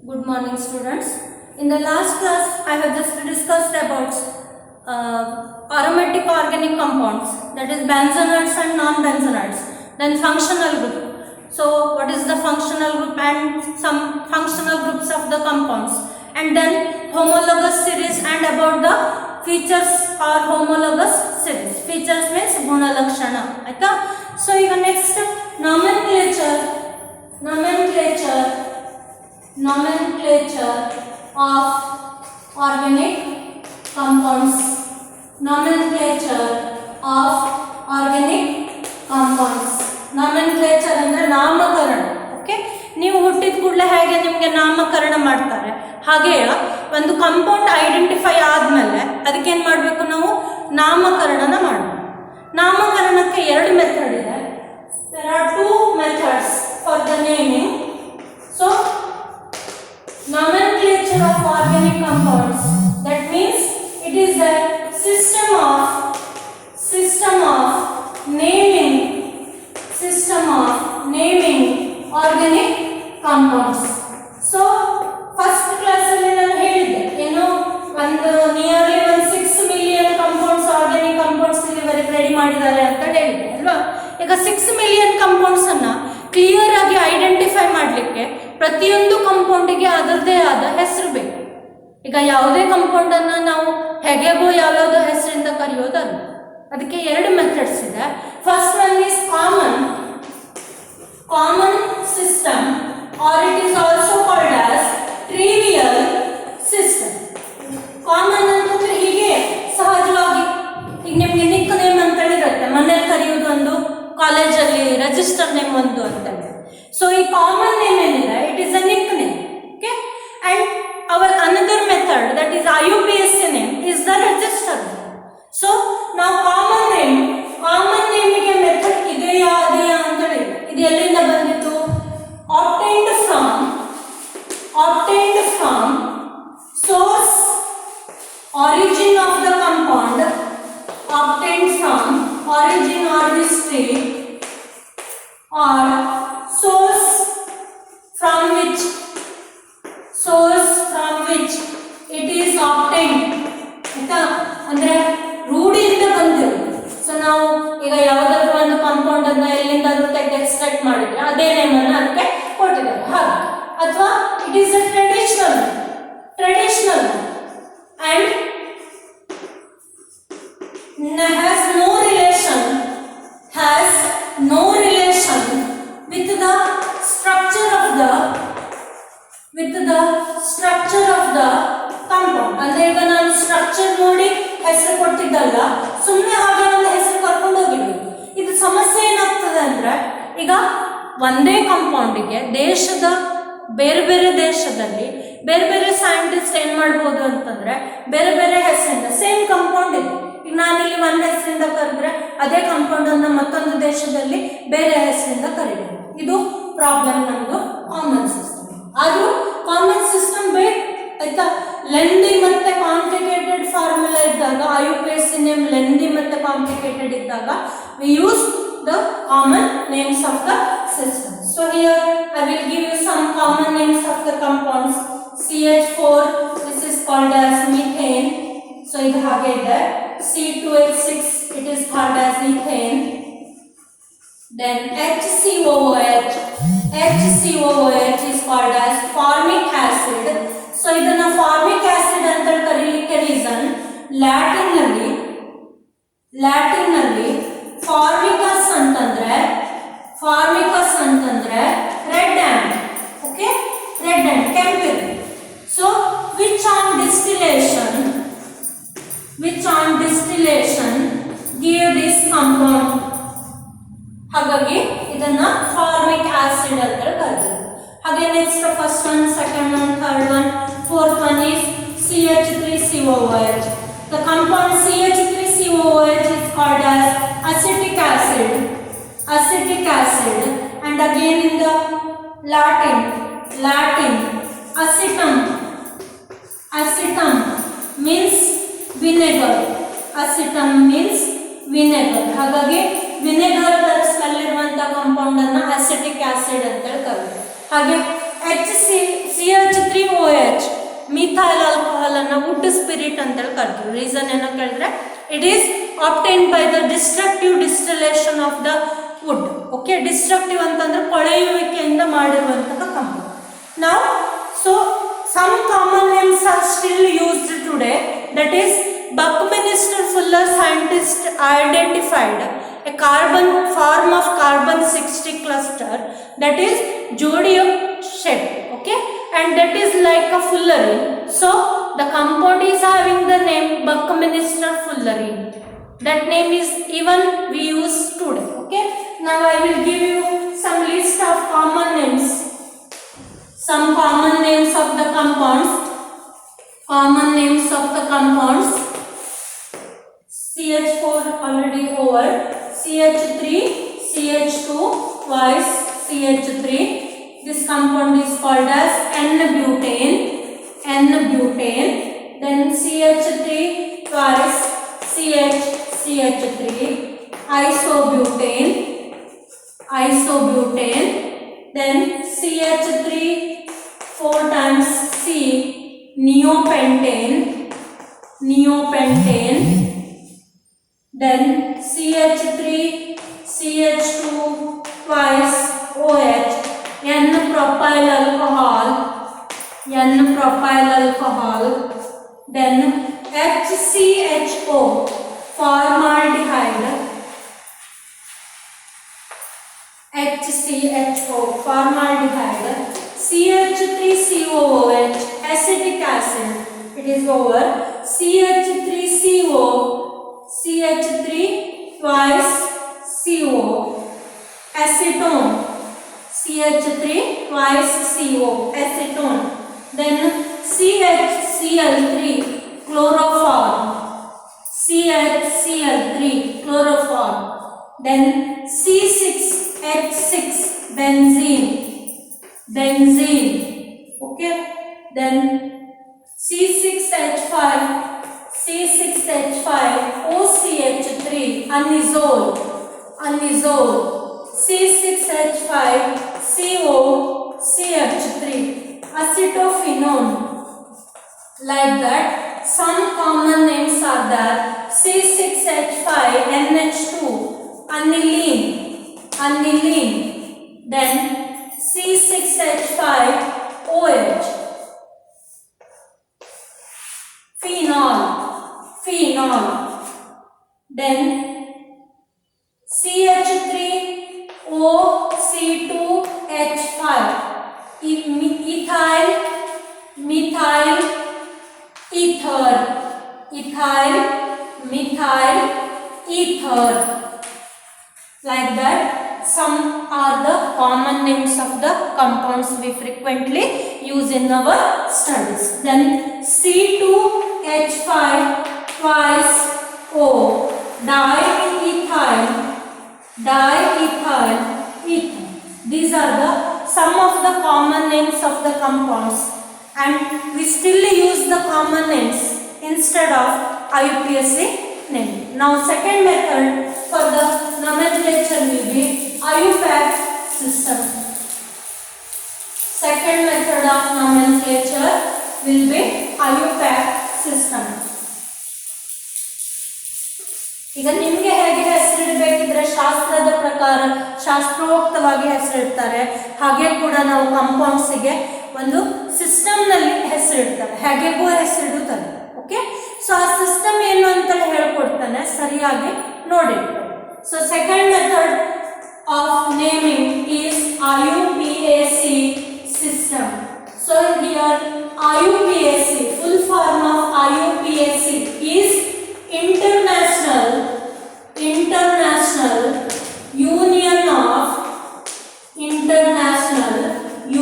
Good morning, students. In the last class, I have just discussed about aromatic organic compounds, that is benzenoids and non-benzenoids. Then functional group. So, what is the functional group and some functional groups of the compounds. And then homologous series and about the features or homologous series. Features means gunalakshana. So, ಈಗ next nomenclature of organic compounds. Nomenclature of organic compounds. Nomenclature ಅಂದ್ರೆ ನಾಮಕರಣ. Okay, ನೀವು ಹುಟ್ಟಿದ ಕೂಡಲೇ ಹೇಗೆ ನಿಮಗೆ ನಾಮಕರಣ ಮಾಡ್ತಾರೆ ಹಾಗೆ ಒಂದು ಕಾಂಪೌಂಡ್ ಐಡೆಂಟಿಫೈ ಆದಮೇಲೆ ಅದಕ್ಕೇನು ಮಾಡಬೇಕು, ನಾವು ನಾಮಕರಣನ ಮಾಡಬೇಕು. ನಾಮಕರಣಕ್ಕೆ ಎರಡು ಮೆಥಡ್ ಇದೆ. There are two methods for the naming. So nomenclature of organic compounds, that means it is the system of naming organic compounds. So first class ಅಲ್ಲಿ ನಾನು ಹೇಳಿದ್ದೆ ಏನು, ಒಂದು nearly 6 million compounds organic compounds ಇಲ್ಲಿವರೆಗೆ ready ಮಾಡಿದ್ದಾರೆ ಅಂತ ಹೇಳಿದ್ದೆ ಅಲ್ವಾ. ಈಗ 6 million compounds ಅನ್ನ ಕ್ಲಿಯರ್ ಆಗಿ ಐಡೆಂಟಿಫೈ ಮಾಡಲಿಕ್ಕೆ ಪ್ರತಿಯೊಂದು ಕಂಪೌಂಡಿಗೆ ಅದರದೇ ಆದ ಹೆಸರು ಬೇಕು. ಈಗ ಯಾವುದೇ ಕಂಪೌಂಡನ್ನು ನಾವು ಹೇಗೆಗೋ ಯಾವ್ಯಾವುದೋ ಹೆಸರಿಂದ ಕರೆಯೋದಲ್ಲ, ಅದಕ್ಕೆ ಎರಡು ಮೆಥಡ್ಸ್ ಇದೆ. First one is common system or it is also called as trivial system. Common ಅಂತಂದ್ರೆ ಹೀಗೆ ಸಹಜವಾಗಿ ಈಗ ನಿಮಗೆ ನಿಕ್ ನೇಮ್ ಅಂತೇಳಿ ಇರುತ್ತೆ, ಮನೇಲಿ ಕರೆಯೋದು ಒಂದು, ಕಾಲೇಜಲ್ಲಿ ರಿಜಿಸ್ಟರ್ ನೇಮ್ ಒಂದು ಅಂತೇಳಿ. ಸೊ ಈ ಕಾಮನ್ ನೇಮ್ ಏನಿದೆ it is a nick name. Okay, and our another method, that is IUPAC name, is the register. So now common name ಗೆ ಮೆಥಡ್ ಇದೆಯಾ ಅಂತ ಹೇಳಿ, ಇದು ಎಲ್ಲಿಂದ ಬಂದಿತ್ತು? obtained from source origin of the compound, obtained from origin or history or source from which it is obtained. ಆಯ್ತಾ, ಅಂದ್ರೆ ರೂಢಿಯಿಂದ ಬಂದಿರೋದು. ಸೊ ನಾವು ಈಗ ಯಾವುದಾದ್ರೂ ಒಂದು ಕಾಂಪೌಂಡ್ ಅನ್ನ ಎಲ್ಲಿಂದಾದ್ರೂ ತೆಗೆದು ಎಕ್ಸ್ಟ್ರಾಕ್ಟ್ ಮಾಡಿದ್ರೆ ಅದೇ ನೇಮ್ ಅನ್ನ ಅದಕ್ಕೆ ಕೊಟ್ಟಿದ್ದಾರೆ ಹಾಗೆ. ಅಥವಾ it is a traditional and has no relation with the structure of the compound. ಅಂದ್ರೆ ಈಗ ನಾನು ಸ್ಟ್ರಕ್ಚರ್ ನೋಡಿ ಹೆಸರು ಕೊಟ್ಟಿದ್ದಲ್ಲ, ಸುಮ್ಮನೆ ಹಾಗೆ ಒಂದು ಹೆಸರು ಕರ್ಕೊಂಡು ಹೋಗಿದ್ವಿ. ಇದು ಸಮಸ್ಯೆ ಏನಾಗ್ತದೆ ಅಂದ್ರೆ, ಈಗ ಒಂದೇ ಕಾಂಪೌಂಡಿಗೆ ಬೇರೆ ಬೇರೆ ದೇಶದಲ್ಲಿ ಬೇರೆ ಬೇರೆ ಸೈಂಟಿಸ್ಟ್ ಏನ್ ಮಾಡ್ಬೋದು ಅಂತಂದ್ರೆ ಬೇರೆ ಬೇರೆ ಹೆಸರಿಂದ ಸೇಮ್ ಕಾಂಪೌಂಡ್ ಇದೆ. ಈಗ ನಾನಿಲ್ಲಿ ಒಂದು ಹೆಸರಿಂದ ಕರೆದ್ರೆ ಅದೇ ಕಾಂಪೌಂಡ್ ಅನ್ನ ಮತ್ತೊಂದು ದೇಶದಲ್ಲಿ ಬೇರೆ ಹೆಸರಿಂದ ಕರೀಬೋದು. ಇದು ಪ್ರಾಬ್ಲಮ್ ನಮ್ದು ಕಾಮನ್ ಸಿಸ್ಟಮ್. ಆದ್ರೂ ಕಾಮನ್ ಸಿಸ್ಟಮ್ ಬೇಕು ಆಯ್ತಾ. ಲೆಂದಿ ಮತ್ತೆ ಕಾಂಪ್ಲಿಕೇಟೆಡ್ ಫಾರ್ಮುಲಾ ಇದ್ದಾಗ, IUPAC ನೇಮ್ ಲೆಂದಿ ಮತ್ತೆ ಕಾಂಪ್ಲಿಕೇಟೆಡ್ ಇದ್ದಾಗ we use the common names of the system. So here I will give you some common names of the compounds. CH4, this is called as methane. So ಇದು ಹಾಗೆ ಇದೆ. C2H6, it is called as ethane. Then HCOOH is called as formic acid. So ಇದನ್ನ formic acid ಅಂತ ಕರೀಲಿಕ್ಕೆ reason, Latin ನಲ್ಲಿ formicus ಅಂತಂದ್ರೆ red ant, okay, red ant ಕೆಂಪಿದೆ. So which on distillation give this compound. ಹಾಗಾಗಿ ಇದನ್ನ formic acid ಅಂತ ಕರೀತಾರೆ. ಹಾಗೆ next first one, second one, third one, fourth one is CH3COOH. The compound CH3COOH is called as acetic acid, and again in the Latin acetum means vinegar. ಹಾಗಾಗಿ vinegar ತರ smell ಇರುವಂತಹ compound ಅನ್ನ acetic acid ಅಂತ ಕರೀತಾರೆ. ಹಾಗೆ CH3 methyl alcohol ಅನ್ನ wood spirit ಅಂತೇಳಿ ಕರಿತೀವಿ. ರೀಸನ್ ಏನೋ ಕೇಳಿದ್ರೆ it is obtained by the destructive distillation of the wood. Okay, destructive ಅಂತಂದ್ರೆ ಕೊಳೆಯುವಿಕೆಯಿಂದ ಮಾಡಿರುವಂತಹ ಕಂಪೌಂಡ್. ನಾವು so some common names are still used today, that is Buckminster Fuller scientist identified a carbon form of carbon 60 cluster that is zodiac shape, okay, and that is like a fullerene. So the compound is having the name Buckminster Fullerene. That name is even we use today. Okay, now I will give you some list of common names. Some common names of the compounds. Common names of the compounds. CH4 already over. CH3, CH2, twice CH3. This compound is called as N-butane. N-butane. Then CH3 twice CH, CH3. Isobutane. Isobutane. Then CH3 4 times C, neopentane, neopentane. Then CH3 CH2 twice OH, N-propyl alcohol, N-propyl alcohol. Then HCHO, formaldehyde, HCHO, formaldehyde. CH3COOH, acetic acid, it is over. CH3CO, CH3 twice CO, acetone, CH3 twice CO, acetone. Then CHCl3, chloroform, CHCl3, chloroform. Then C6H6, benzene, benzene. Okay, then C6H5, C6H5 OCH3, anisole, anisole. C6H5 CO CH3, acetophenone. Like that, some common names are there. C6H5 NH2, aniline, aniline. Then C6H5 OH, phenol, phenol. Then CH3OC2H5, ethyl, methyl, ether, ethyl, methyl, ether. Like that, some are the common names of the compounds we frequently use in our studies. Then C2H5 twice O, diethyl, diethyl ether. These are the some of the common names of the compounds, and we still use the common names instead of IUPAC name. Now second method for the nomenclature will be IUPAC system. Second method of nomenclature will be IUPAC system. ಈಗ ನಿಮಗೆ ಹೇಗೆ ಹೆಸರಿಡಬೇಕಿದ್ರೆ ಶಾಸ್ತ್ರದ ಪ್ರಕಾರ ಶಾಸ್ತ್ರೋಕ್ತವಾಗಿ ಹೆಸರಿಡ್ತಾರೆ, ಹಾಗೆ ಕೂಡ ನಾವು ಕಂಪೌಂಡ್ಸಿಗೆ ಒಂದು ಸಿಸ್ಟಮ್ನಲ್ಲಿ ಹೆಸರಿಡ್ತಾರೆ, ಹೇಗೆಗೂ ಹೆಸರಿಡುತ್ತಾರೆ. ಓಕೆ, ಸೊ ಆ ಸಿಸ್ಟಮ್ ಏನು ಅಂತ ಹೇಳ್ಕೊಡ್ತಾನೆ, ಸರಿಯಾಗಿ ನೋಡಿ. So second method of naming is IUPAC system. So here IUPAC, full form of IUPAC is International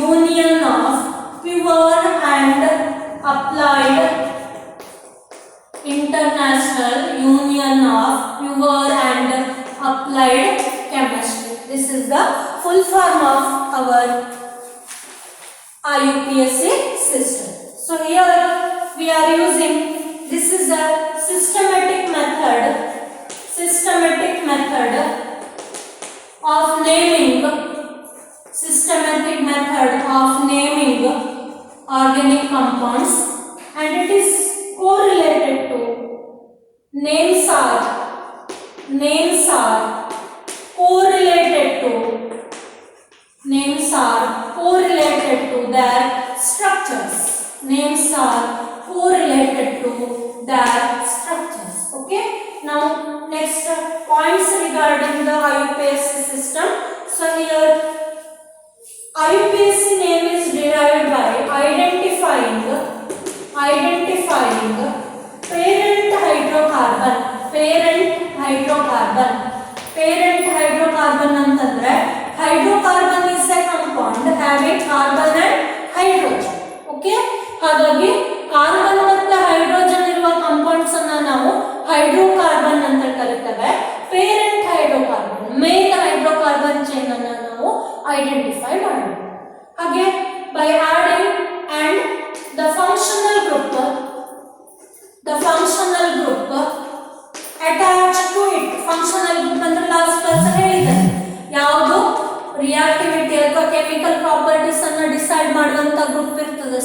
Union of Pure and Applied, International Union of Pure and Applied Chemistry. This is the full form of our IUPAC system. So here we are using, this is a systematic method of naming, organic compounds. it is correlated to names are correlated to their structures. Names are correlated to their structures. Okay. Now next points regarding the IUPAC system. So here IUPAC name is derived by identifying parent hydrocarbon ಅಂತಂದ್ರೆ hydrocarbon is a compound having carbon and hydrogen. Okay, ಹಾಗಾಗಿ carbon ಮತ್ತು hydrogen ಇರುವ compounds ಅನ್ನು ನಾವು hydrocarbon ಅಂತ ಕರೀತೇವೆ. Parent hydrocarbon main hydrocarbon chain ಅನ್ನು ನಾವು ಐಡೆಂಟಿಫೈ ಮಾಡಬೇಕು. ಹಾಗೆ by adding and the functional group attached to it. Functional group ಅಂದ್ರೆ ಲಾಸ್ಟ್ ಕ್ಲಾಸ್ ಹೇಳಿದೆ ಯಾವುದು ರಿಯಾಕ್ಟಿವಿಟಿ ಅಥವಾ ಕೆಮಿಕಲ್ ಪ್ರಾಪರ್ಟೀಸ್ ಅನ್ನು ಡಿಸೈಡ್ ಮಾಡುವಂತ ಗ್ರೂಪ್ ಇರ್ತದೆ,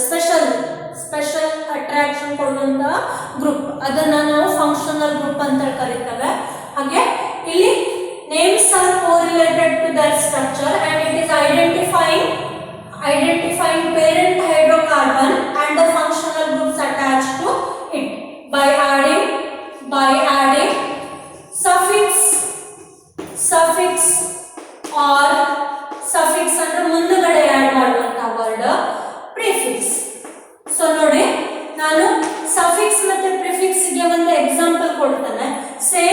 ಸ್ಪೆಷಲ್ ಅಟ್ರಾಕ್ಷನ್ ಕೊಡುವಂತ ಗ್ರೂಪ್, ಅದನ್ನ ನಾವು ಫಂಕ್ಷನಲ್ ಗ್ರೂಪ್ ಅಂತ ಕರೀತೇವೆ. ಹಾಗೆ ಇಲ್ಲಿ names are correlated to their structure and it is identifying parent hydrocarbon and the functional groups attached to it by adding suffix or suffix ಅಂದ್ರೆ ಮುಂದಗಡೆ ಆಡ್ ಮಾಡುವಂತ ವರ್ಡ್ prefix. ಸೊ ನೋಡಿ ನಾನು ಸಫಿಕ್ಸ್ ಮತ್ತೆ ಪ್ರಿಫಿಕ್ಸ್ ಗೆ ಒಂದು ಎಕ್ಸಾಂಪಲ್ ಕೊಡ್ತೇನೆ. ಸೇ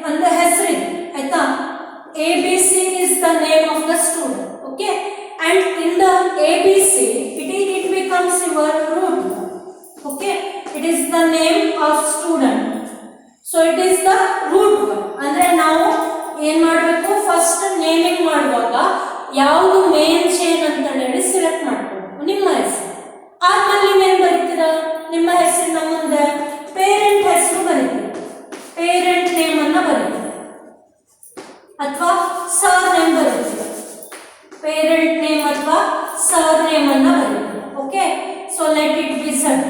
ಒಂದು ಹೆಸರು ಆಯ್ತಾ, ABC is the name of the student. Okay, and in the ABC it becomes your root. Okay, it is the name of student, so it is the root word. ಅಂದ್ರೆ ನಾವು ಏನ್ ಮಾಡಬೇಕು, ಫಸ್ಟ್ ನೇಮಿಂಗ್ ಮಾಡುವಾಗ ಯಾವುದು main chain ಅಂತ ಹೇಳಿ select ಮಾಡ್ಕೊಳ್ಳಿ. ನಿಮ್ಮ ಹೆಸರು ಆದ್ಮೇಲೆ ನೀವೇನ್ ಬರೀತೀರಾ, ನಿಮ್ಮ ಹೆಸರಿನ ಮುಂದೆ ಪೇರೆಂಟ್ ಹೆಸರು ಬರೀತೀರಿ, ಪೇರೆಂಟ್ ನೇಮ್ ಅನ್ನ ಬರೀತೀರಿ ಅಥವಾ ಸರ್ ನೇಮ್ ಬರೀತೀರಿ, ಪೇರೆಂಟ್ ನೇಮ್ ಅಥವಾ ಸರ್ ನೇಮ್ ಅನ್ನ ಬರೀತೀರಿ. Okay, so let it be sir.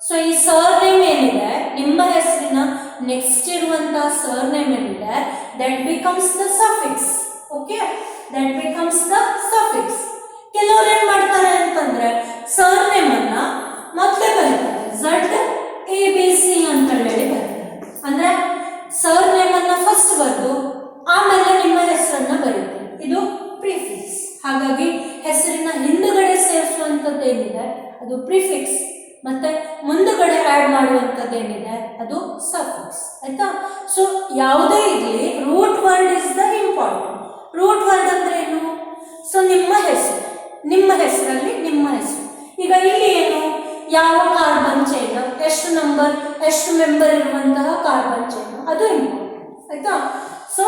So ಈ ಸರ್ ನೇಮ್ ಏನಿದೆ ನಿಮ್ಮ ಹೆಸರಿನ ನೆಕ್ಸ್ಟ್ ಇರುವಂತಹ ಸರ್ ನೇಮ್ ಏನಿದೆ that becomes the suffix. Okay, that becomes the suffix. ಕೆಲವರು ಏನ್ ಮಾಡ್ತಾರೆ ಅಂತಂದ್ರೆ ಸರ್ ನೇಮ್ ಅನ್ನ ಮೊದಲೇ ಬರೀತಾರೆ, ZABC ಅಂತ ಹೇಳಿ ಬರೀತಾರೆ. ಅಂದ್ರೆ ಸರ್ ನೇಮ್ ಅನ್ನ ಫಸ್ಟ್ ಬರೆದು ಆಮೇಲೆ ನಿಮ್ಮ ಹೆಸರನ್ನ ಬರೀತಾರೆ, ಇದು ಪ್ರಿಫಿಕ್ಸ್. ಹಾಗಾಗಿ ಹೆಸರಿನ ಹಿಂದುಗಡೆ ಸೇರಿಸುವಂತದ್ದು ಏನಿದೆ ಅದು ಪ್ರಿಫಿಕ್ಸ್, ಮತ್ತೆ ಮುಂದುಗಡೆ ಆಡ್ ಮಾಡುವಂತದ್ದೇನಿದೆ ಅದು ಸಫಿಕ್ಸ್. ಆಯ್ತಾ? ಸೊ ಯಾವುದೇ ಇರಲಿ root word is the important. Root word ಅಂದ್ರೆ ಏನು? ಸೊ ನಿಮ್ಮ ಹೆಸರಲ್ಲಿ ನಿಮ್ಮ ಹೆಸರು. ಈಗ ಇಲ್ಲಿ ಏನು, ಯಾವ ಕಾರ್ಬನ್ ಚೈನ್, ಎಷ್ಟು ಮೆಂಬರ್ ಇರುವಂತಹ ಕಾರ್ಬನ್ ಚೈನ್, ಅದು ಇಂಪಾರ್ಟೆಂಟ್. ಆಯ್ತಾ? So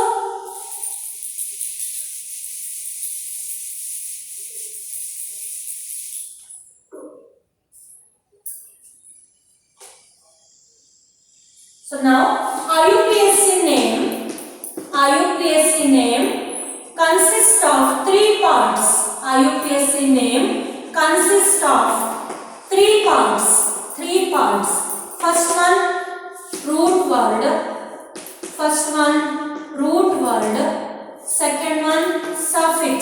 now IUPAC name consists of three parts. IUPAC name consists of three parts. First one root word, second one suffix,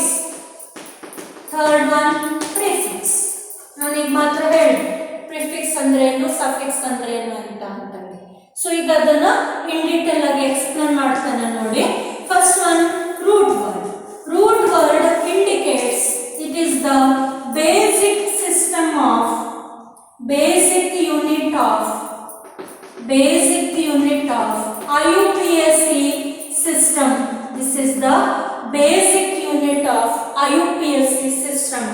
third one prefix. ನಾನು ಈಗ ಮಾತ್ರ ಹೇಳಿ ಪ್ರಿಫಿಕ್ಸ್ ಅಂದ್ರೆ ಏನು, ಸಫಿಕ್ಸ್ ಅಂದ್ರೆ ಏನು ಅಂತ ಅಂತಂದ್ರೆ. ಸೊ ಈಗ ಅದನ್ನ ಇನ್ ಡೀಟೇಲ್ ಆಗಿ ಎಕ್ಸ್ಪ್ಲೇನ್ ಮಾಡ್ತಾನೆ ನೋಡಿ. First one root word. Root word indicates it is the basic unit of IUPAC system. This is the basic unit of IUPAC system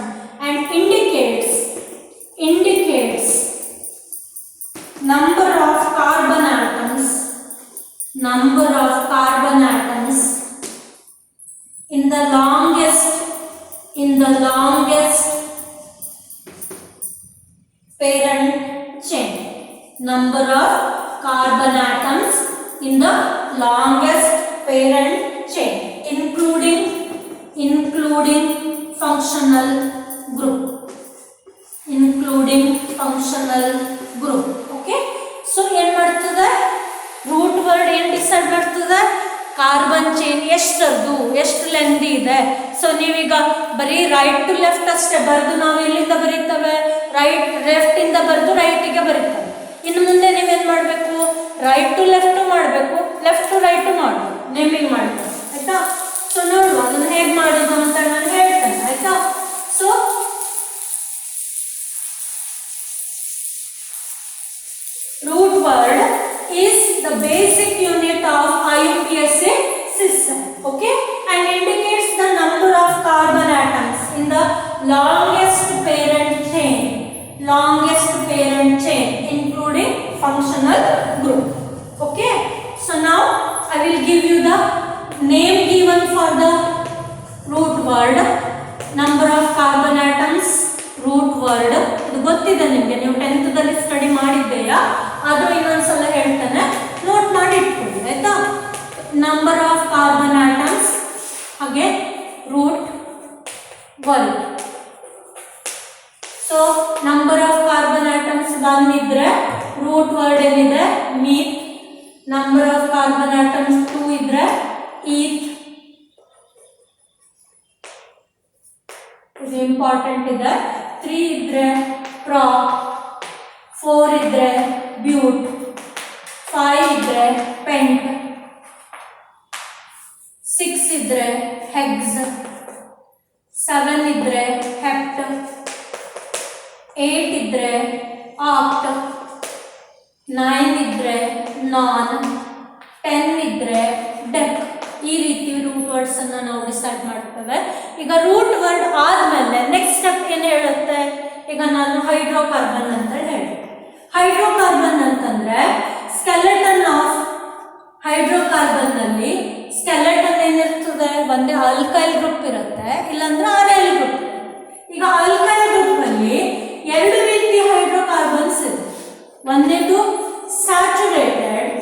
and indicates number of carbon atoms in the longest parent chain. Number of carbon atoms in the longest parent chain, including functional group. Functional group. Okay, so ಏನ್ ಮಾಡ್ತದೆ, root word ಏನ್ decide ಮಾಡ್ತದೆ, carbon chain ಎಷ್ಟರದ್ದು, ಎಷ್ಟು lengthy ಇದೆ. So ನೀವೀಗ ಬರೀ right to left ಅಷ್ಟೇ ಬರೆದು ನಾವು ಎಲ್ಲಿಂದ ಬರೀತೇವೆ, ಲೆಫ್ಟ್ ಇಂದ ಬರೆದು ರೈಟಿಗೆ ಬರೀತೇವೆ. ಇನ್ನು ಮುಂದೆ ನೀವೇನ್ ಮಾಡಬೇಕು, ರೈಟ್ ಟು ಲೆಫ್ಟ್ ಮಾಡಬೇಕು, ಲೆಫ್ಟ್ ಟು ರೈಟ್ ಮಾಡಬೇಕು, ನೇಮಿಂಗ್ ಮಾಡಬೇಕು. ಆಯ್ತಾ? ಸೊ ನೋಡುವ ಅದನ್ನು ಹೇಗೆ ಮಾಡೋದು ಅಂತ ನಾನು ಹೇಳ್ತೇನೆ. ಆಯ್ತಾ? So root word is the basic unit of IUPAC system, okay, and indicates the number of carbon atoms in the longest parent chain including functional group. Okay, so now I will give you the name given for the root word, number of carbon atoms, root word. ಇದು ಗೊತ್ತಿದೆ ನಿಮಗೆ, ನೀವು 10th ದಲ್ಲಿ study ಮಾಡಿದ್ದೀರಾ, ಅದು ಇನ್ನೊಂದ್ಸಲ ಹೇಳ್ತಾನೆ, note ಮಾಡಿ ಇಟ್ಕೊಳ್ಳಿ. ಆಯ್ತಾ? ನಂಬರ್ ಆಫ್ ಕಾರ್ಬನ್ ಆಟಮ್ಸ್, ಹಾಗೆ root word. So number of carbon atoms 1 ಇದ್ರೆ ರೂಟ್ ವರ್ಡ್ ಏನಿದೆ meth. Number of carbon atoms 2 ಇದ್ರೆ ಈತ್. ಇದು ಇಂಪಾರ್ಟೆಂಟ್ ಇದೆ. 3 ಇದ್ರೆ ಪ್ರಾಪ್. 4 ಇದ್ರೆ ಬ್ಯೂಟ್. 5 ಇದ್ರೆ ಪೆಂಟ್. 6 ಇದ್ರೆ ಹೆಕ್ಸ್. 7 ಇದ್ರೆ ಹೆಪ್ಟ್. 8 ಇದ್ರೆ ಆಕ್ಟ್. 9 ಇದ್ರೆ ನಾನ್. 10 ಇದ್ರೆ ಡೆಕ್. ಈ ರೀತಿ ರೂಟ್ ವರ್ಡ್ಸ್ ಅನ್ನ ನಾವು ಡಿಸೈಡ್ ಮಾಡ್ತೇವೆ. ಈಗ ರೂಟ್ ವರ್ಡ್ ಆದ್ಮೇಲೆ ನೆಕ್ಸ್ಟ್ ಸ್ಟೆಪ್ ಏನು ಹೇಳುತ್ತೆ, ಈಗ ನಾನು ಹೈಡ್ರೋಕಾರ್ಬನ್ ಅಂತ ಹೇಳಿ. ಹೈಡ್ರೋಕಾರ್ಬನ್ ಅಂತಂದ್ರೆ ಸ್ಕೆಲೆಟನ್ ಆಫ್ ಹೈಡ್ರೋಕಾರ್ಬನ್ ನಲ್ಲಿ ಸ್ಕೆಲೆಟನ್ ಏನಿರ್ತದೆ, ಒಂದೇ ಆಲ್ಕೈಲ್ ಗ್ರೂಪ್ ಇರುತ್ತೆ, ಇಲ್ಲಾಂದ್ರೆ ಅರೈಲ್ ಗ್ರೂಪ್. ಈಗ ಆಲ್ಕೈಲ್ ಗ್ರೂಪ್ ಅಲ್ಲಿ 2 ರೀತಿ ಹೈಡ್ರೋಕಾರ್ಬನ್ಸ್ ಇದೆ. ಒಂದೇದು ಸ್ಯಾಚುರೇಟೆಡ್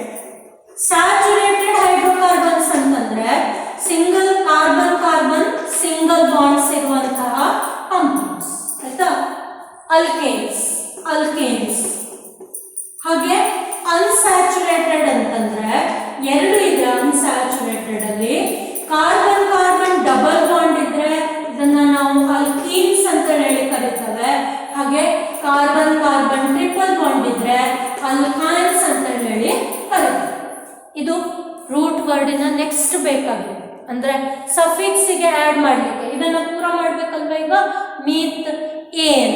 ಹೈಡ್ರೋಕಾರ್ಬನ್ಸ್ ಅಂತಂದ್ರೆ ಸಿಂಗಲ್ ಕಾರ್ಬನ್ ಸಿಂಗಲ್ ಬಾಂಡ್ಸ್ ಇರುವಂತಹ ಕಾಂಪೌಂಡ್ಸ್. ಆಯ್ತಾ? ಅಲ್ಕೇನ್ಸ್. ಹಾಗೆ ಅನ್ಸ್ಯಾಚುರೇಟೆಡ್ ಅಂತಂದ್ರೆ 2 ಇದೆ. ಅನ್ಸ್ಯಾಚುರೇಟೆಡ್ ಅಲ್ಲಿ ಕಾರ್ಬನ್ ಡಬಲ್ ಬಾಂಡ್ ಇದ್ರೆ ಇದನ್ನ ನಾವು ಅಲ್ಕೀನ್ಸ್ ಅಂತ ಹೇಳಿ ಕರೀತೇವೆ. ಹಾಗೆ ಕಾರ್ಬನ್ ಟ್ರಿಪಲ್ ಬಾಂಡ್ ಇದ್ರೆ ಅಲ್ಕೈನ್ಸ್ ಅಂತ ಹೇಳಿ ಕರೀತೇವೆ. ಇದು ರೂಟ್ ವರ್ಡಿನ ನೆಕ್ಸ್ಟ್ ಬೇಕಾಗಿದೆ, ಅಂದ್ರೆ ಸಫಿಕ್ಸಿಗೆ ಆ್ಯಡ್ ಮಾಡಲಿಕ್ಕೆ. ಇದನ್ನು ಪೂರ ಮಾಡಬೇಕಲ್ವ, ಈಗ ಮೀತ್, ಏನ್,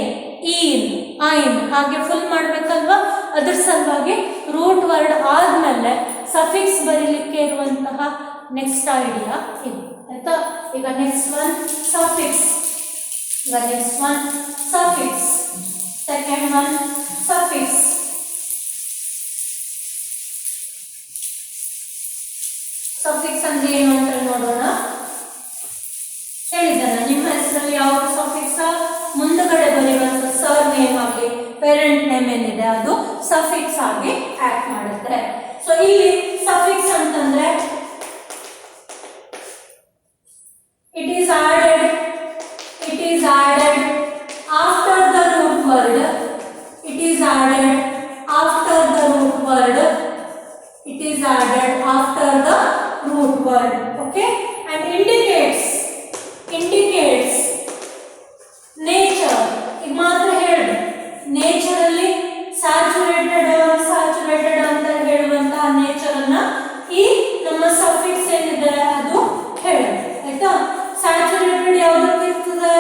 ಈನ್, ಐನ್ ಹಾಗೆ ಫುಲ್ ಮಾಡಬೇಕಲ್ವಾ. ಅದ್ರ ಸಲುವಾಗಿ ರೂಟ್ ವರ್ಡ್ ಆದ್ಮೇಲೆ ಸಫಿಕ್ಸ್ ಬರೀಲಿಕ್ಕೆ ಇರುವಂತಹ ನೆಕ್ಸ್ಟ್ ಐಡಿಯಾ ಇದು. ಆಯ್ತಾ? ಈಗ next one suffix. Second one suffix. Suffix ಅಂದ್ರೆ ಏನು ಅಂತ ನೋಡೋಣ. ಹೇಳಿದ್ದಾನೆ ನಿಮ್ಮ ಹೆಸರಲ್ಲಿ ಯಾವುದು ಸಫಿಕ್ಸ್ ಮುಂದಗಡೆ ಬರೆಯುವಂತ ಸರ್ ನೇಮ್ ಆಗಲಿ ಪೇರೆಂಟ್ ನೇಮ್ ಏನಿದೆ ಅದು ಸಫಿಕ್ಸ್ ಆಗಿ ಆಕ್ಟ್ ಮಾಡುತ್ತೆ. ಸೊ ಇಲ್ಲಿ ಸಫಿಕ್ಸ್ ಅಂತಂದ್ರೆ it is added after the root word. It is added after the root word. Okay, and indicates nature. ಈಗ ಮಾತ್ರ ಹೇಳಿ, ನೇಚರ್ ಅಲ್ಲಿ ಸ್ಯಾಚುರೇಟೆಡ್ ಅನ್ಸ್ಯಾಚುರೇಟೆಡ್ ಅಂತ ಹೇಳುವಂತಹ ನೇಚರ್ ಅನ್ನ ಈ ನಮ್ಮ ಸಫಿಕ್ಸ್ ಏನಿದೆ ಅದು ಹೇಳುತ್ತೆ. ಆಯ್ತಾ? ಸ್ಯಾಚುರೇಟೆಡ್ ಯಾವುದಕ್ಕೆ ಇರ್ತದೆ,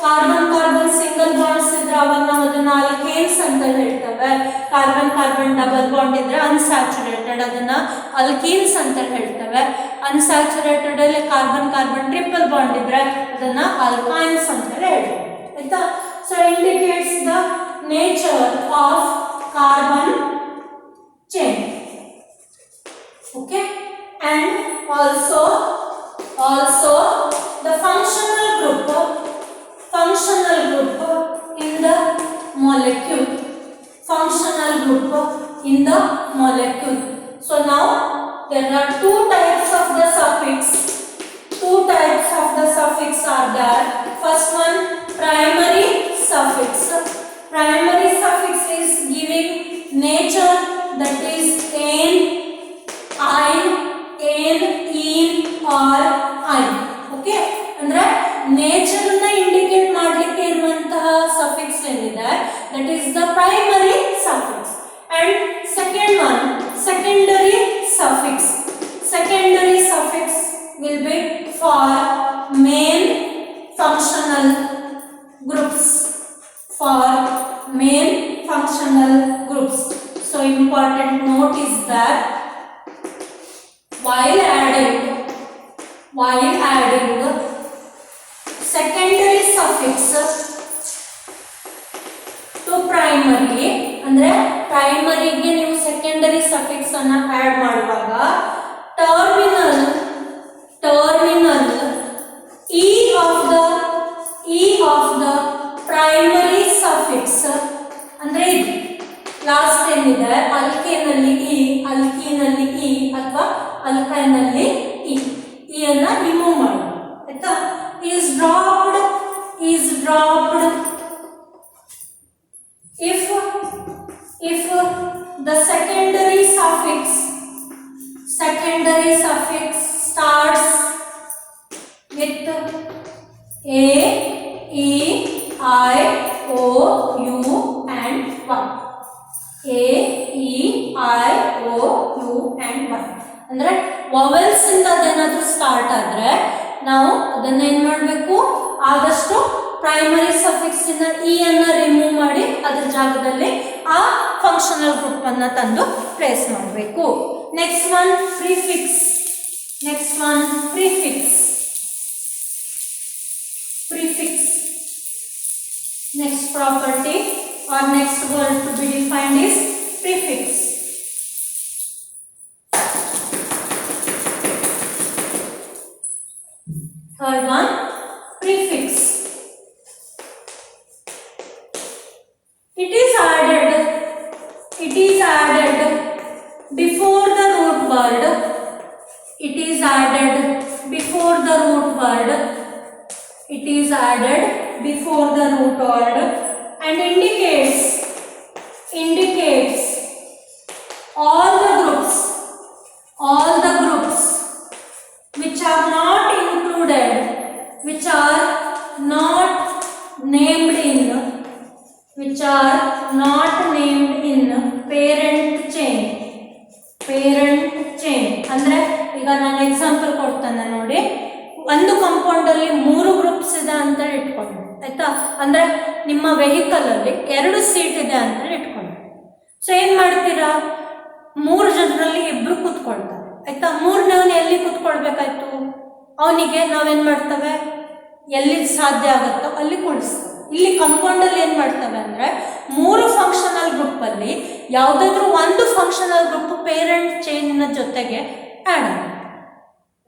ಕಾರ್ಬನ್ ಸಿಂಗಲ್ ಬಾಂಡ್ಸ್ ಇದ್ರೆ ಅವನ್ನ ಅದನ್ನ ಅಲ್ಕೇನ್ಸ್ ಅಂತ ಹೇಳ್ತೇವೆ. ಕಾರ್ಬನ್ ಡಬಲ್ ಬಾಂಡ್ ಇದ್ರೆ ಅನ್ಸ್ಯಾಚುರೇಟೆಡ್ ಅದನ್ನ ಅಲ್ಕೀನ್ಸ್ ಅಂತ ಹೇಳ್ತೇವೆ. ಅನ್ಸ್ಯಾಚುರೇಟೆಡ್ ಅಲ್ಲಿ ಕಾರ್ಬನ್ ಟ್ರಿಪಲ್ ಬಾಂಡ್ ಇದ್ರೆ ಅದನ್ನ ಅಲ್ಕೈನ್ಸ್ ಅಂತ ಹೇಳ್ತೇವೆ. ಆಯ್ತಾ? So indicates the nature of carbon chain. Okay, and also the functional group in the molecule. So now there are two types of the suffix are there. First one, primary suffix that is the primary suffix. And second one, secondary suffix. Secondary suffix will be for main functional groups. For main functional groups. So important note is that while adding secondary suffix to primary, ಅಂದ್ರೆ ಪ್ರೈಮರಿಗೆ ನೀವು secondary suffix ಅನ್ನ add ಮಾಡುವಾಗ terminal e of the primary suffix, ಅಂದ್ರೆ ಇದು last ಏನಿದೆ ಅಲ್ಕೇನಲ್ಲಿ E ಅಥವಾ ಅಲ್ಕೈನಲ್ಲಿ E ಅನ್ನ remove ಮಾಡಿ, ಆಯ್ತಾ. is dropped if the secondary suffix starts with a, e, I, o, u and 1. a, e, I, o, u and 1 ಅಂದ್ರೆ vowels ಇಂದ ಅದೇನಾದ್ರೂ start ಆದ್ರೆ ನಾವು ಅದನ್ನ ಏನ್ ಮಾಡಬೇಕು, ಆದಷ್ಟು ಪ್ರೈಮರಿ ಸಫಿಕ್ಸ್ ಇಂದ ಇ ಅನ್ನ ರಿಮೂವ್ ಮಾಡಿ ಅದರ ಜಾಗದಲ್ಲಿ ಆ ಫಂಕ್ಷನಲ್ ಗ್ರೂಪ್ ಅನ್ನ ತಂದು ಪ್ಲೇಸ್ ಮಾಡಬೇಕು. Next one prefix. Next property or next word to be defined is prefix. Third one, prefix. It is added before the root word. It is added before the root word and indicates all the groups which are not included, which are not named in parent chain. ಅಂದ್ರೆ ಈಗ ನಾನು example ಕೊಡ್ತೇನೆ ನೋಡಿ. ಒಂದು compound ಅಲ್ಲಿ 3 groups ಇದೆ ಅಂತ ಇಟ್ಕೊಂಡು, ಆಯ್ತಾ. ಅಂದ್ರೆ ನಿಮ್ಮ ವೆಹಿಕಲ್ ಅಲ್ಲಿ 2 ಸೀಟ್ ಇದೆ ಅಂತ ಇಟ್ಕೊಂಡು, ಸೊ ಏನ್ ಮಾಡ್ತೀರಾ, 3 ಜನರಲ್ಲಿ 2 ಕೂತ್ಕೊಳ್ತಾರೆ, ಆಯ್ತಾ. 3ನೇವನು ಎಲ್ಲಿ ಕೂತ್ಕೊಳ್ಬೇಕಾಯ್ತು, ಅವನಿಗೆ ನಾವೇನ್ ಮಾಡ್ತೇವೆ, ಎಲ್ಲಿ ಸಾಧ್ಯ ಆಗುತ್ತೋ ಅಲ್ಲಿ ಕೂಡಿಸ್ತೇವೆ. ಇಲ್ಲಿ ಕಾಂಪೌಂಡ್ ಅಲ್ಲಿ ಏನ್ ಮಾಡ್ತೇವೆ ಅಂದ್ರೆ 3 ಫಂಕ್ಷನಲ್ ಗ್ರೂಪ್ ಅಲ್ಲಿ ಯಾವ್ದಾದ್ರು ಒಂದು ಫಂಕ್ಷನಲ್ ಗ್ರೂಪ್ ಪೇರೆಂಟ್ ಚೈನ್ ಜೊತೆಗೆ ಆಡ್ ಆಗುತ್ತೆ.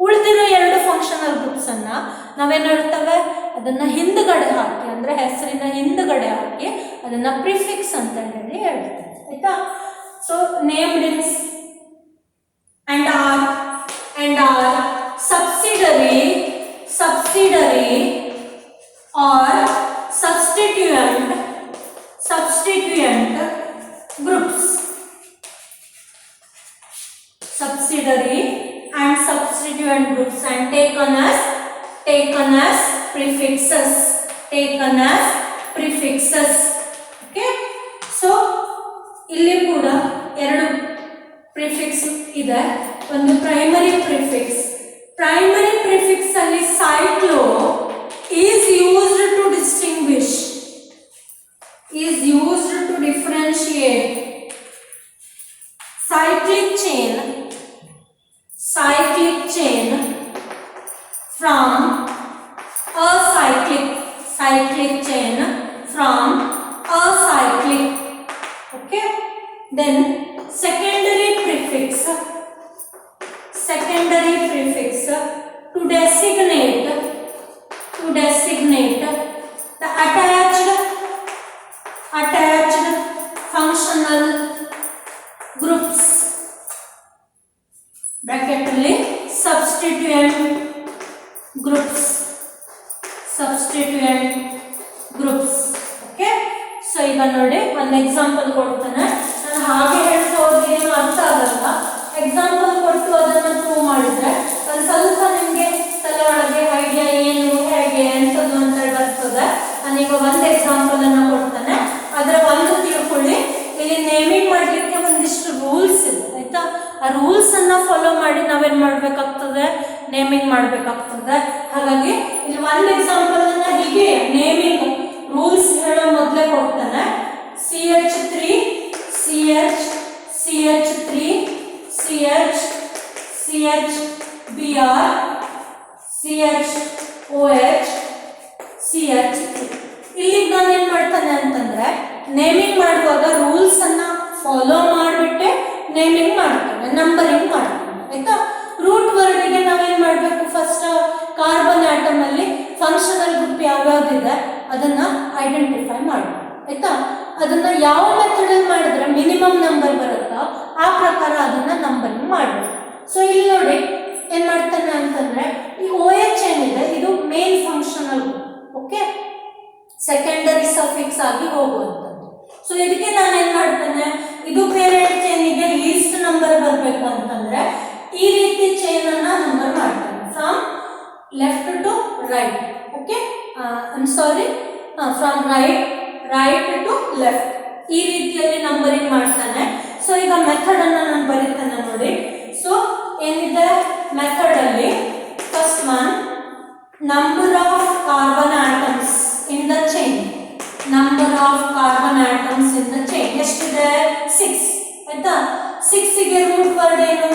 ಉಳಿದಿರೋ 2 ಫಂಕ್ಷನಲ್ ಗ್ರೂಪ್ಸ್ ಅನ್ನ ನಾವೇನ್ ಹೇಳ್ತೇವೆ, ಅದನ್ನ ಹಿಂದ್ಗಡೆ ಹಾಕಿ, ಅಂದ್ರೆ ಹೆಸರಿನ ಹಿಂದ್ಗಡೆ ಹಾಕಿ ಅದನ್ನ ಪ್ರಿಫಿಕ್ಸ್ ಅಂತ ಹೇಳಿ ಹೇಳ್ತೇವೆ, ಆಯ್ತಾ. ಸೊ ನೇಮ್ಡ್ ಇನ್ಸ್ and are subsidiary or substituent groups. Subsidiary and substituent groups and taken as prefixes. Okay, so ಇಲ್ಲಿ ಕೂಡ 2 ಪ್ರಿಫಿಕ್ಸ್ ಇದೆ. ಒಂದು ಪ್ರೈಮರಿ ಪ್ರಿಫಿಕ್ಸ್. ಪ್ರೈಮರಿ ಪ್ರಿಫಿಕ್ಸ್ ಅಲ್ಲಿ cyclo is used to distinguish, differentiate cyclic chain from acyclic chain from acyclic. Okay, then secondary prefix to designate the attached functional groups. Bracket ಅಲ್ಲಿ substituent groups. Okay, so ಈಗ ನೋಡಿ ಒಂದು example ಕೊಡ್ತಾನೆ. ನಾನು ಹಾಗೆ ಹೇಳ್ತಾ ಹೋದ್ರೆ ಏನು ಅರ್ಥ ಆಗಲ್ಲ. ಎಕ್ಸಾಂಪಲ್ ಕೊಟ್ಟು ಅದನ್ನ ಪ್ರೂವ್ ಮಾಡಿದ್ರೆ ಒಂದು ಸ್ವಲ್ಪ ನಿಮಗೆ ತಲೆ ಒಳಗೆ ಐಡಿಯಾ ಏನು ಹೇಗೆ ಎಂತದ್ದು ಅಂತ ಬರ್ತದೆ. ನಾನೀಗ ಒಂದು ಎಕ್ಸಾಂಪಲ್ ಅನ್ನ ಕೊಡ್ತಾನೆ, ಅದರ ಒಂದು ಆ ರೂಲ್ಸ್ ಅನ್ನ ಫಾಲೋ ಮಾಡಿ ನಾವೇನ್ ಮಾಡ್ಬೇಕಾಗ್ತದೆ, ನೇಮಿಂಗ್ ಮಾಡ್ಬೇಕಾಗ್ತದೆ. ಹಾಗಾಗಿ ಇಲ್ಲಿ ಒಂದು ಎಕ್ಸಾಂಪಲ್ ಅನ್ನ ಹೀಗೆ ನೇಮಿಂಗ್ ರೂಲ್ಸ್ ಹೇಳೋ ಮೊದಲೇ ಕೊಡ್ತಾನೆ. CH3 CH CH3 CH CHBr CHOH CH3. ಇಲ್ಲಿ ನಾನು ಏನ್ ಮಾಡ್ತಾನೆ ಅಂತಂದ್ರೆ ನೇಮಿಂಗ್ ಮಾಡುವಾಗ ರೂಲ್ಸ್ ಅನ್ನ ಫಾಲೋ ಮಾಡಿಬಿಟ್ಟೆ ನೇಮಿಂಗ್ ಮಾಡ್ತಾನೆ, ನಂಬರಿಂಗ್ ಮಾಡ್ತಾನೆ. ಆಯ್ತಾ? ರೂಟ್ ವರ್ಡ್ಗೆ ನಾವೇನ್ ಮಾಡ್ಬೇಕು, ಫಸ್ಟ್ ಕಾರ್ಬನ್ ಆಟಮ್ ಅಲ್ಲಿ ಫಂಕ್ಷನಲ್ ಗ್ರೂಪ್ ಯಾವ್ಯಾವ್ದಿದೆ ಅದನ್ನ ಐಡೆಂಟಿಫೈ ಮಾಡಬೇಕು. ಆಯ್ತಾ? ಅದನ್ನ ಯಾವ ಮೆಥಡ್ ಅಲ್ಲಿ ಮಾಡಿದ್ರೆ ಮಿನಿಮಮ್ ನಂಬರ್ ಬರುತ್ತೋ ಆ ಪ್ರಕಾರ ಅದನ್ನ ನಂಬರಿಂಗ್ ಮಾಡಬೇಕು. ಸೊ ಇಲ್ಲಿ ನೋಡಿ ಏನ್ ಮಾಡ್ತಾನೆ ಅಂತಂದ್ರೆ ಈ OH ಏನಿದೆ ಇದು main functional group. Okay, secondary suffix ಆಗಿ ಹೋಗುವಂಥದ್ದು. ಸೊ ಇದಕ್ಕೆ ನಾನು ಏನ್ ಮಾಡ್ತೇನೆ, ಇದು ಪೇರೆಂಟ್ ಚೈನಿಗೆ ಲೀಸ್ಟ್ ನಂಬರ್ ಬರಬೇಕು ಅಂತಂದ್ರೆ ಈ ರೀತಿ ಚೈನ್ ಅನ್ನ ನಂಬರ್ ಮಾಡ್ತೇನೆ, from left to right. Okay, sorry, from right to left, ಈ ರೀತಿಯಲ್ಲಿ ನಂಬರಿಂಗ್ ಮಾಡ್ತಾನೆ. ಸೊ ಈಗ ಮೆಥಡ್ ಅನ್ನ ನಾನು ಬರೀತಾನೆ ನೋಡಿ. ಸೊ ಏನಿದೆ ಮೆಥಡ್ ಅಲ್ಲಿ first one, number of carbon atoms in the chain, number of carbon atoms in the chain ಎಷ್ಟಿದೆ, 6. ಆಯ್ತಾ? 6 ಗೆ ರೂಟ್ ವರ್ಡ್ ಏನು,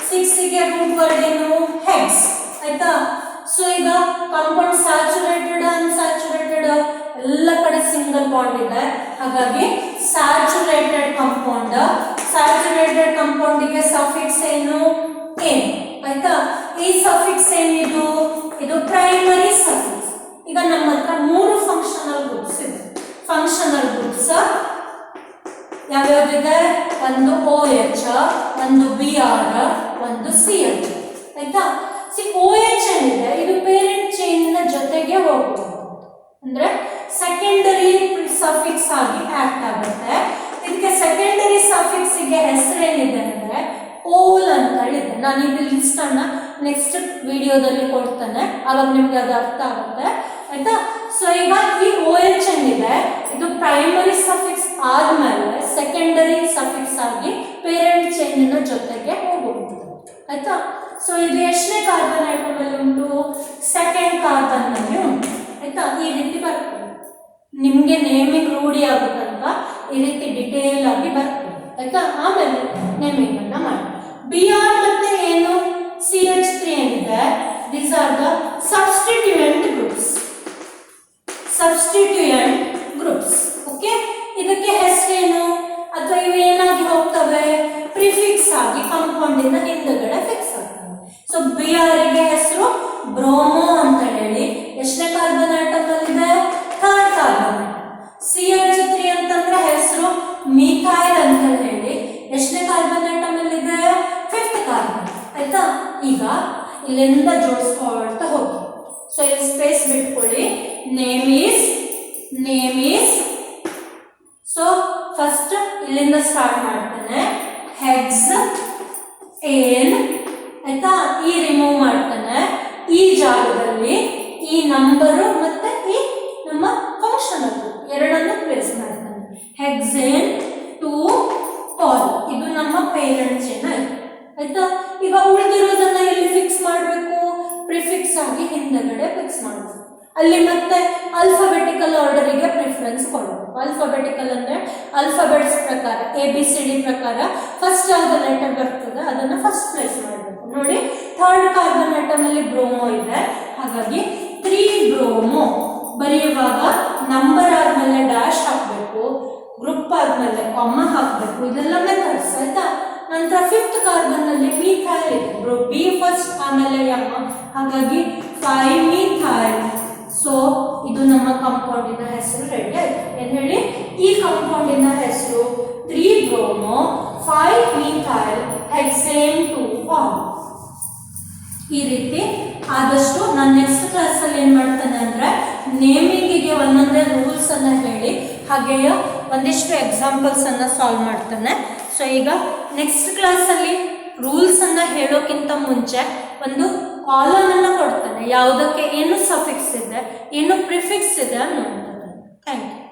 6 ಗೆ ರೂಟ್ ವರ್ಡ್ ಏನು, ಹೆಕ್ಸ್. ಆಯ್ತಾ? ಸೊ ಈಗ ಕಾಂಪೌಂಡ್ ಸ್ಯಾಚುರೇಟೆಡ್ ಅನ್ಸ್ಯಾಚುರೇಟೆಡ್ ಎಲ್ಲ ಕಡೆ ಸಿಂಗಲ್ ಬಾಂಡ್ ಇದೆ. ಹಾಗಾಗಿ ಸ್ಯಾಚುರೇಟೆಡ್ ಕಾಂಪೌಂಡ್ ಗೆ ಸಫಿಕ್ಸ್ ಏನು, ಏನ್. ಆಯ್ತಾ? ಈ ಸಫಿಕ್ಸ್ ಏನಿದು, ಇದು ಪ್ರೈಮರಿ ಸಫಿಕ್ಸ್. ಈಗ ನಮ್ಮ ಹತ್ರ 3 ಫಂಕ್ಷನಲ್ ಗ್ರೂಪ್ಸ್ ಇದೆ. ಫಂಕ್ಷನಲ್ ಗ್ರೂಪ್ಸ್ ಯಾವ್ಯಾವ್ದಿದೆ, ಒಂದು OH, ಒಂದು Br, ಒಂದು CH. ಆಯ್ತಾ? OH ಏನಿದೆ ಇದು ಪೇರೆಂಟ್ ಚೈನ್ ನ ಜೊತೆಗೆ ಹೋಗ್ಬೋದು, ಅಂದ್ರೆ ಸೆಕೆಂಡರಿ ಸಫಿಕ್ಸ್ ಆಗಿ ಆಕ್ಟ್ ಆಗುತ್ತೆ. ಇದಕ್ಕೆ ಸೆಕೆಂಡರಿ ಸಫಿಕ್ಸ್ ಗೆ ಹೆಸರೇನಿದೆ ಅಂದ್ರೆ ಓಲ್ ಅಂತ ಹೇಳಿದೆ. ನಾನು ಇದು ಲಿಸ್ಟ್ ಅನ್ನ ನೆಕ್ಸ್ಟ್ ವಿಡಿಯೋದಲ್ಲಿ ಕೊಡ್ತೇನೆ, ಅವಾಗ ನಿಮ್ಗೆ ಅದು ಅರ್ಥ ಆಗುತ್ತೆ. ಆಯ್ತಾ? ಸೊ ಈಗ ಈ OH ಏನಿದೆ ಇದು ಪ್ರೈಮರಿ ಸಫಿಕ್ಸ್ ಆದ್ಮೇಲೆ ಸೆಕೆಂಡರಿ ಸಫಿಕ್ಸ್ ಆಗಿ ಪೇರೆಂಟ್ ಚೈನ್ ಜೊತೆಗೆ ಹೋಗುತ್ತದೆ. ಆಯ್ತಾ? ಸೊ ಇದು ಎಷ್ಟನೇ ಕಾರ್ಬನ್ ಆಟಮ್ ಅಲ್ಲಿ ಉಂಟು, ಸೆಕೆಂಡ್ ಕಾರ್ಬನ್ ನಲ್ಲಿ ಉಂಟು. ಆಯ್ತಾ? ಈ ರೀತಿ ಬರ್ತದೆ, ನಿಮ್ಗೆ ನೇಮಿಂಗ್ ರೂಢಿ ಆಗುತ್ತಂತ ಈ ರೀತಿ ಡಿಟೇಲ್ ಆಗಿ ಬರ್ತದೆ. ಆಯ್ತಾ? ಆಮೇಲೆ ನೇಮಿಂಗ್ ಅನ್ನ ಮಾಡಿ. Br ಮತ್ತೆ ಏನು CH3 ಏನಿದೆ, these are the substituent groups. Okay, ಇದಕ್ಕೆ ಹೆಸರೇನು ಅಥವಾ ಇವು ಏನಾಗಿ ಹೋಗ್ತವೆ, ಪ್ರಿಫಿಕ್ಸ್ ಆಗಿ ಕಾಂಪೌಂಡಿನ ಹಿಂದಗಡೆ ಫಿಕ್ಸ್ ಆಗ್ತವೆ. ಸೊ Br ಗೆ ಹೆಸರು ಬ್ರೋಮೋ ಅಂತ ಹೇಳಿ, ಎಷ್ಟನೇ ಕಾರ್ಬನ್ ಆಟಮ್ ಅಲ್ಲಿದೆ, ಥರ್ಡ್ ಕಾರ್ಬನ್. CH3 ಅಂತಂದ್ರೆ ಹೆಸರು ಮಿಥೈಲ್ ಅಂತ ಹೇಳಿ, ಎಷ್ಟನೇ ಕಾರ್ಬನ್ ಆಟಮ್ ಅಲ್ಲಿದೆ, ಫಿಫ್ತ್ ಕಾರ್ಬನ್. ಆಯ್ತಾ? ಈಗ ಇಲ್ಲಿಂದ ಜೋಡಿಸ್ಕೊಳ್ತಾ ಹೋಗಿ. ಸೊ ಇಲ್ಲಿ ಸ್ಪೇಸ್ ಬಿಟ್ಕೊಳ್ಳಿ. ನೇಮ್ ಈಸ್ ಸೊ ಫಸ್ಟ್ ಇಲ್ಲಿಂದ ಸ್ಟಾರ್ಟ್ ಮಾಡ್ತಾನೆ, ಹೆಗ್ಸ್, ಏನ್. ಆಯ್ತಾ? ಈ ರಿಮೂವ್ ಮಾಡ್ತಾನೆ, ಈ ಜಾಗದಲ್ಲಿ ಈ ನಂಬರು ಮತ್ತೆ ಈ ನಮ್ಮ ಫಂಕ್ಷನಲ್ ಎರಡನ್ನು ಪ್ಲೇಸ್ ಮಾಡ್ತಾನೆ. ಹೆಕ್ಸೇನ್ ಟು ಆಲ್, ಇದು ನಮ್ಮ ಪೇರೆಂಟ್ ಚೈನ್ ಆಯ್ತು. ಆಯ್ತಾ? ಈಗ ಉಳಿದಿರೋದನ್ನ ಎಲ್ಲಿ ಫಿಕ್ಸ್ ಮಾಡಬೇಕು, ಪ್ರಿಫಿಕ್ಸ್ ಆಗಿ ಹಿಂದಗಡೆ ಫಿಕ್ಸ್ ಮಾಡಬೇಕು. ಅಲ್ಲಿ ಮತ್ತೆ ಆಲ್ಫಾಬೆಟಿಕಲ್ ಆರ್ಡರಿಗೆ ಪ್ರಿಫರೆನ್ಸ್ ಕೊಡಬೇಕು. ಆಲ್ಫಾಬೆಟಿಕಲ್ ಅಂದ್ರೆ ಆಲ್ಫಾಬೆಟ್ಸ್ ಪ್ರಕಾರ ABCD ಪ್ರಕಾರ ಫಸ್ಟ್ ಯಾವ್ದು ಲೆಟರ್ ಬರ್ತದೆ ಅದನ್ನ ಫಸ್ಟ್ ಪ್ಲೇಸ್ ಮಾಡಬೇಕು. ನೋಡಿ, ಥರ್ಡ್ ಕಾರ್ಬನ್ ಆಟಮ್ ಅಲ್ಲಿ ಬ್ರೋಮೋ ಇದೆ, ಹಾಗಾಗಿ 3 ಬ್ರೋಮೋ ಬರೆಯುವಾಗ ನಂಬರ್ ಆದ್ಮೇಲೆ ಡ್ಯಾಶ್ ಹಾಕಬೇಕು, ಗ್ರೂಪ್ ಆದ್ಮೇಲೆ ಕಾಮ ಹಾಕಬೇಕು. ಇದೆಲ್ಲ ಮೆಥಡ್ಸ್. ಆಯ್ತಾ? ನಂತರ ಫಿಫ್ತ್ ಕಾರ್ಬನ್ ಅಲ್ಲಿ ಮೀಥೈಲ್ ಇದೆ, ಗ್ರೂಪ್ B ಫಸ್ಟ್ ಆಮೇಲೆ M, ಹಾಗಾಗಿ 5 ಮೀಥೈಲ್. ಸೊ ಇದು ನಮ್ಮ ಕಾಂಪೌಂಡಿನ ಹೆಸರು ರೆಡಿ ಆಯ್ತು. ಏನ್ ಹೇಳಿ, ಈ ಕಾಂಪೌಂಡಿನ ಹೆಸರು 3 ಬ್ರೋಮೋ 5 ಮೀಥೈಲ್ ಹೆಕ್ಸೇನ್ 2 ಆಲ್. ಈ ರೀತಿ ಆದಷ್ಟು ನಾನು ನೆಕ್ಸ್ಟ್ ಕ್ಲಾಸ್ ಅಲ್ಲಿ ಏನ್ ಮಾಡ್ತೇನೆ ಅಂದ್ರೆ ನೇಮಿಂಗಿಗೆ ಒಂದೊಂದೇ ರೂಲ್ಸ್ ಅನ್ನ ಹೇಳಿ ಹಾಗೆಯೇ ಒಂದಿಷ್ಟು ಎಕ್ಸಾಂಪಲ್ಸ್ ಅನ್ನ ಸಾಲ್ವ್ ಮಾಡ್ತೇನೆ. ಸೊ ಈಗ ನೆಕ್ಸ್ಟ್ ಕ್ಲಾಸ್ ಅಲ್ಲಿ ರೂಲ್ಸ್ ಅನ್ನ ಹೇಳೋಕ್ಕಿಂತ ಮುಂಚೆ ಒಂದು ಕಾಲಮ್ ಅನ್ನ ಕೊಡ್ತಾನೆ, ಯಾವುದಕ್ಕೆ ಏನು ಸಫಿಕ್ಸ್ ಇದೆ ಏನು ಪ್ರಿಫಿಕ್ಸ್ ಇದೆ ಅನ್ನೋದು. Thank you.